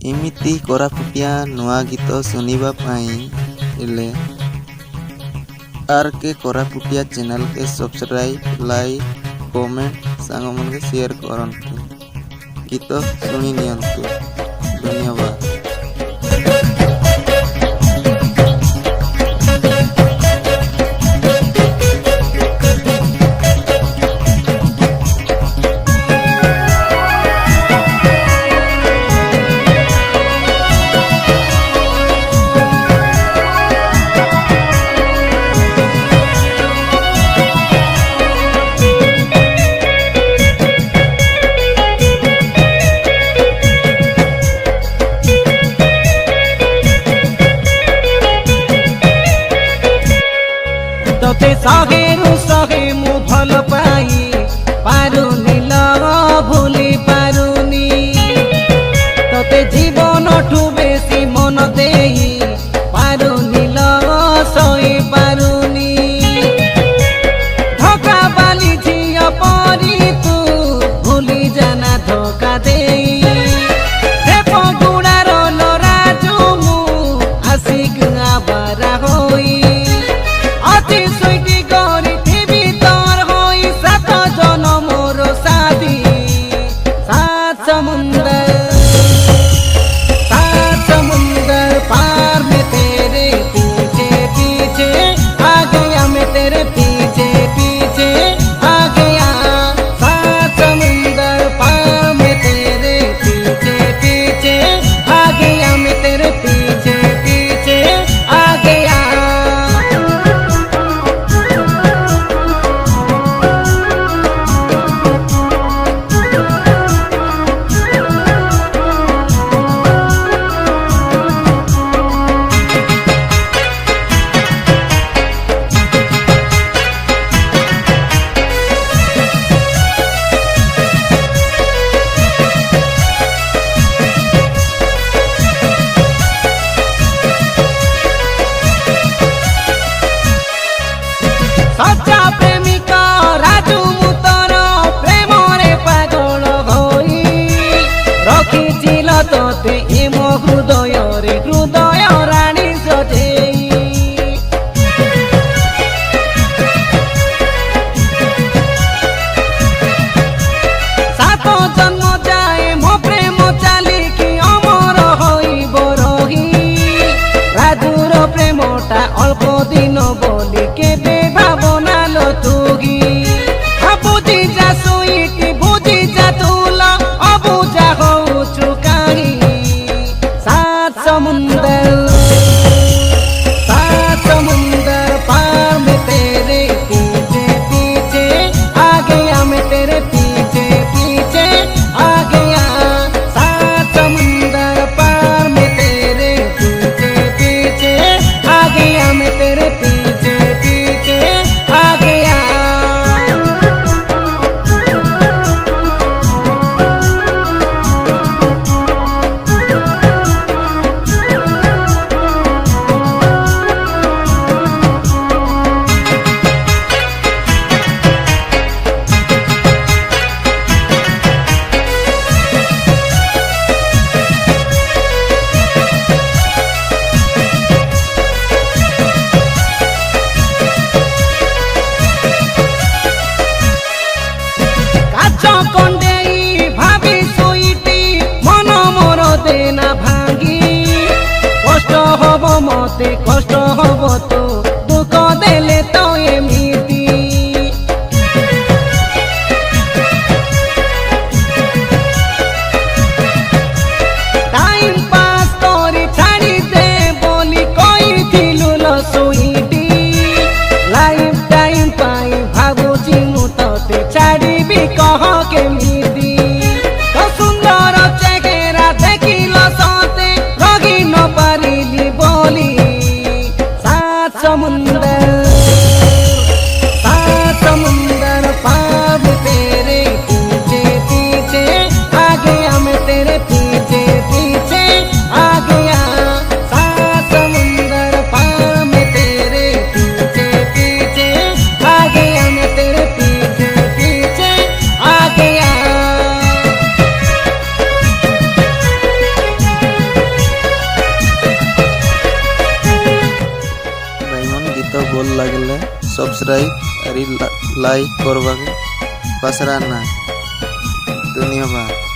एमिति कोरापुटिया नुआ गीत सुनिबा पाई इले आर के कोरापुटिया चैनल के सब्सक्राइब लाइक कमेंट सांग मन के शेयर करंतु गीत सुनी नियंतु। धन्यवाद। तोते सहेरु सहे मु भल पाई पारुनी ल भूली पारुनी तोते जीवन ठु बेसी मन देई पारुनी ल सही पारुनी धोखा बाली झिया परी तू भूली जाना धोखा देई हे पगुड़ार लरा जो मु आशिक आबारा होई अति सुइटी गरी थिबी तोर होई सात जनम रो शादी सात समुंदर पार में तेरे पीछे पीछे आ गया मैं तेरे पीछे पीछे आ गया सात समुंदर पार में तेरे पीछे पीछे आ गया मैं तेरे पीछे पीछे आ गया। सच्चा प्रेमिक राजू मुतर प्रेम रे पागल होई रखिছিল तोते ए मो हृदय रे हृदय रानी सजेई सात जन्म जाए मो प्रेम चालिकी अमर होइब रही राजूर प्रेमटा अल्प दिन बोली केबे भावना लो तुगी बुझी जा सुईटी बुझी जा तुला अबुझा हो चुकाही सात समुंदर पार में तेरे पीछे पीछे आ गया मैं तेरे पीछे पीछे आ गया सात समुंदर पार में तेरे पीछे पीछे आ गया मैं तेरे पीछे पीछे आ गया। कंडेई भाभी सुईटी मन मोर देना भांगी कष्ट हब मते कष्ट हब तो दुख देले तो एमिति टाइम पास करी छाड़ी दे बोली कहिथिलु ल सुईटी लाइफ टाइम पाई भाबुची मु तोते छाड़ीबी कह केमिति तो सुंदर चेहरा देखिल सते रही न पारिली बोली भल लगले सब्सक्राइब और लाइक करवा के पसरा ना। धन्यवाद।